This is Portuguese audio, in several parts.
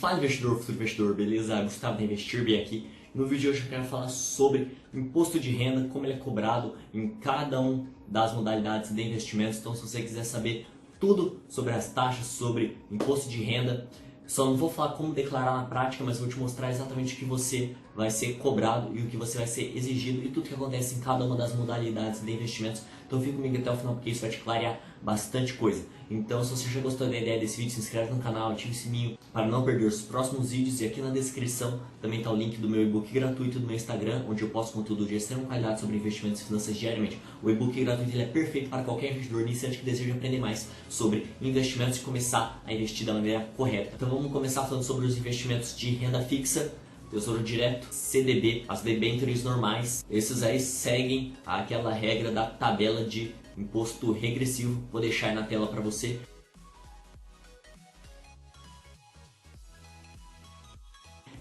Fala investidor, futuro investidor, beleza? Gustavo da Investir bem aqui. No vídeo de hoje eu quero falar sobre imposto de renda, como ele é cobrado em cada um das modalidades de investimentos. Então, se você quiser saber tudo sobre as taxas, sobre imposto de renda, só não vou falar como declarar na prática, mas vou te mostrar exatamente o que você vai ser cobrado e o que você vai ser exigido e tudo que acontece em cada uma das modalidades de investimentos. Então fica comigo até o final porque isso vai te clarear bastante coisa. Então, se você já gostou da ideia desse vídeo, se inscreve no canal, ativa o sininho para não perder os próximos vídeos. E aqui na descrição também está o link do meu e-book gratuito do meu Instagram, onde eu posto conteúdo de extrema qualidade sobre investimentos e finanças diariamente. O e-book gratuito ele é perfeito para qualquer investidor iniciante que deseja aprender mais sobre investimentos e começar a investir da maneira correta. Então vamos começar falando sobre os investimentos de renda fixa, Tesouro Direto, CDB, as debêntures normais. Esses aí seguem aquela regra da tabela de imposto regressivo. Vou deixar aí na tela para você.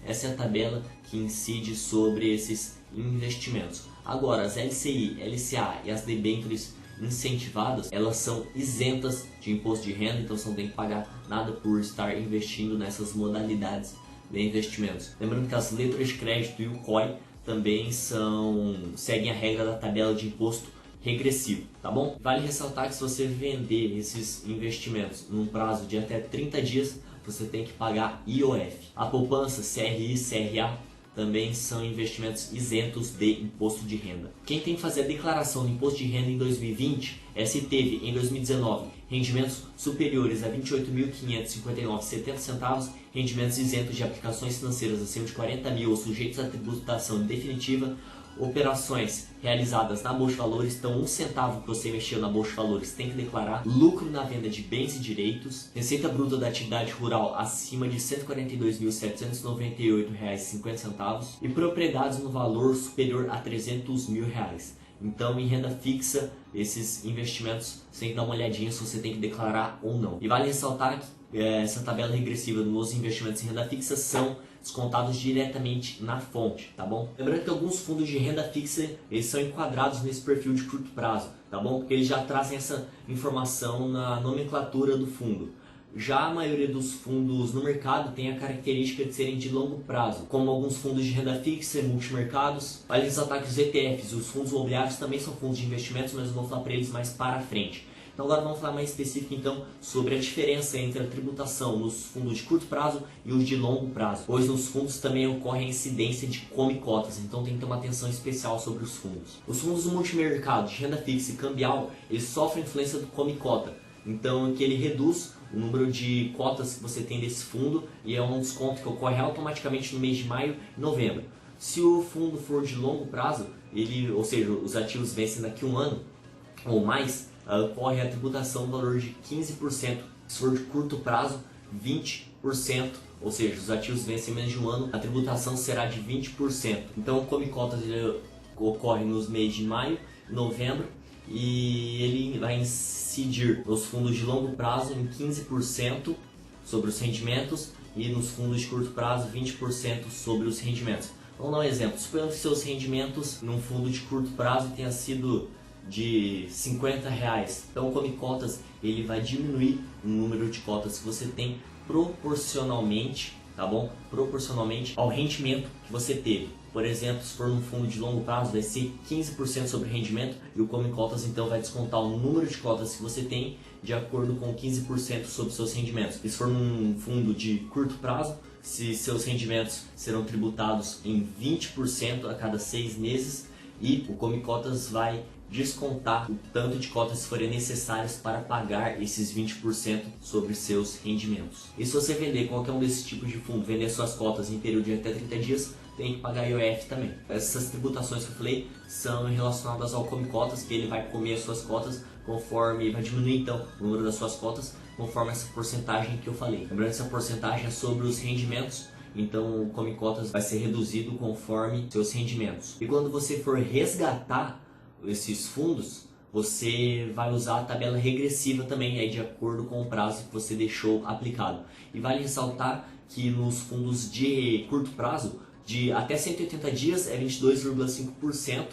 Essa é a tabela que incide sobre esses investimentos. Agora, as LCI, LCA e as debêntures incentivadas, elas são isentas de imposto de renda, então você não tem que pagar nada por estar investindo nessas modalidades de investimentos. Lembrando que as letras de crédito e o COI também seguem a regra da tabela de imposto regressivo, tá bom? Vale ressaltar que se você vender esses investimentos num prazo de até 30 dias, você tem que pagar IOF. A poupança, CRI, CRA também são investimentos isentos de imposto de renda. Quem tem que fazer a declaração do imposto de renda em 2020 é se teve em 2019 rendimentos superiores a R$ 28.559,70, rendimentos isentos de aplicações financeiras acima de 40 mil ou sujeitos à tributação definitiva, operações realizadas na Bolsa de Valores, então um centavo que você investiu na Bolsa de Valores tem que declarar, lucro na venda de bens e direitos, receita bruta da atividade rural acima de R$ 142.798,50 e propriedades no valor superior a R$ 300 mil. Então, em renda fixa, esses investimentos você tem que dar uma olhadinha se você tem que declarar ou não. E vale ressaltar que essa tabela regressiva nos investimentos em renda fixa são descontados diretamente na fonte, tá bom? Lembrando que alguns fundos de renda fixa eles são enquadrados nesse perfil de curto prazo, tá bom? Porque eles já trazem essa informação na nomenclatura do fundo. Já a maioria dos fundos no mercado tem a característica de serem de longo prazo, como alguns fundos de renda fixa e multimercados. Vale ressaltar que os ETFs e os fundos imobiliários também são fundos de investimentos, mas eu vou falar para eles mais para frente. Então agora vamos falar mais específico então sobre a diferença entre a tributação nos fundos de curto prazo e os de longo prazo, pois nos fundos também ocorre a incidência de come-cotas, então tem que ter uma atenção especial sobre os fundos. Os fundos do multimercado de renda fixa e cambial, eles sofrem influência do come-cota, então que ele reduz o número de cotas que você tem desse fundo e é um desconto que ocorre automaticamente no mês de maio e novembro. Se o fundo for de longo prazo, ou seja, os ativos vencem daqui a um ano ou mais, ocorre a tributação no valor de 15%. Se for de curto prazo, 20%, ou seja, os ativos vencem menos de um ano, a tributação será de 20%. Então o come-cotas ocorre nos meses de maio e novembro e ele vai incidir nos fundos de longo prazo em 15% sobre os rendimentos e nos fundos de curto prazo 20% sobre os rendimentos. Vamos dar um exemplo. Suponhamos que seus rendimentos num fundo de curto prazo tenha sido de R$50. Então o come-cotas ele vai diminuir o número de cotas que você tem proporcionalmente, tá bom? Proporcionalmente ao rendimento que você teve. Por exemplo, se for num fundo de longo prazo vai ser 15% sobre o rendimento e o come-cotas então vai descontar o número de cotas que você tem de acordo com 15% sobre seus rendimentos. E se for num fundo de curto prazo, se seus rendimentos serão tributados em 20% a cada 6 meses e o come-cotas vai descontar o tanto de cotas que forem necessárias para pagar esses 20% sobre seus rendimentos. E se você vender qualquer um desses tipos de fundo, vender suas cotas em período de até 30 dias, tem que pagar IOF também. Essas tributações que eu falei são relacionadas ao come-cotas, que ele vai comer as suas cotas conforme, vai diminuir então o número das suas cotas conforme essa porcentagem que eu falei. Lembrando que essa porcentagem é sobre os rendimentos, então o come-cotas vai ser reduzido conforme seus rendimentos. E quando você for resgatar esses fundos, você vai usar a tabela regressiva também, aí de acordo com o prazo que você deixou aplicado. E vale ressaltar que nos fundos de curto prazo, de até 180 dias é 22,5%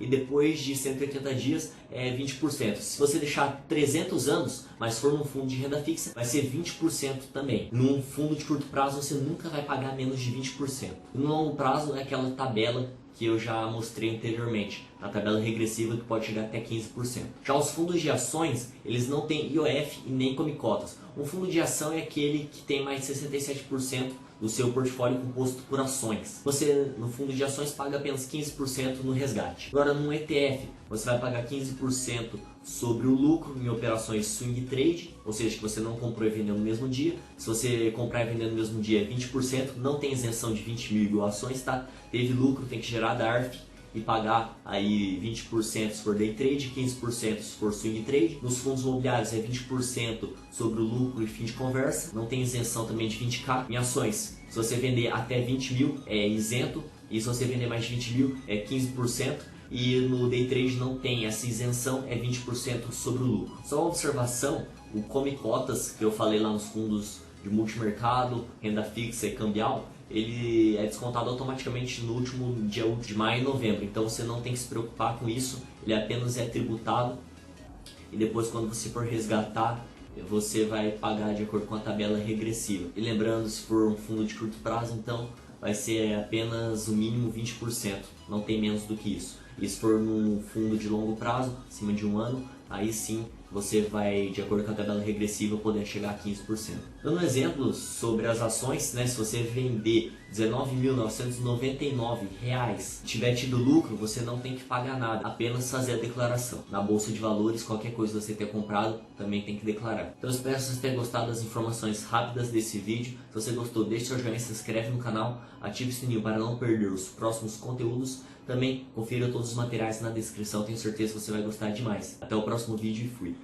e depois de 180 dias é 20%. Se você deixar 300 anos, mas for num fundo de renda fixa, vai ser 20% também. Num fundo de curto prazo, você nunca vai pagar menos de 20%. No longo prazo, é aquela tabela que eu já mostrei anteriormente, a tabela regressiva que pode chegar até 15%. Já os fundos de ações, eles não têm IOF e nem comicotas. Um fundo de ação é aquele que tem mais de 67% do seu portfólio composto por ações. Você, no fundo de ações, paga apenas 15% no resgate. Agora, num ETF, você vai pagar 15% sobre o lucro em operações swing trade, ou seja, que você não comprou e vendeu no mesmo dia. Se você comprar e vender no mesmo dia, é 20%, não tem isenção de 20 mil igual ações, tá? Teve lucro, tem que gerar DARF e pagar aí 20% se for day trade, 15% se for swing trade. Nos fundos imobiliários é 20% sobre o lucro e fim de conversa, não tem isenção também de 20k. Em ações, se você vender até 20 mil é isento, e se você vender mais de 20 mil é 15%. E no day trade não tem essa isenção, é 20% sobre o lucro. Só uma observação, o come cotas que eu falei lá nos fundos de multimercado, renda fixa e cambial, ele é descontado automaticamente no último dia útil de maio e novembro, então você não tem que se preocupar com isso, ele apenas é tributado e depois quando você for resgatar, você vai pagar de acordo com a tabela regressiva. E lembrando, se for um fundo de curto prazo, então vai ser apenas o mínimo 20%, não tem menos do que isso. E se for num fundo de longo prazo, acima de um ano, aí sim você vai, de acordo com a tabela regressiva, poder chegar a 15%. Dando um exemplo sobre as ações, né, se você vender R$19.999 e tiver tido lucro, você não tem que pagar nada, apenas fazer a declaração. Na bolsa de valores, qualquer coisa que você tenha comprado, também tem que declarar. Então eu espero que vocês tenham gostado das informações rápidas desse vídeo. Se você gostou, deixe seu joinha, se inscreve no canal, ative o sininho para não perder os próximos conteúdos. Também confira todos os materiais na descrição, tenho certeza que você vai gostar demais. Até o próximo vídeo e fui!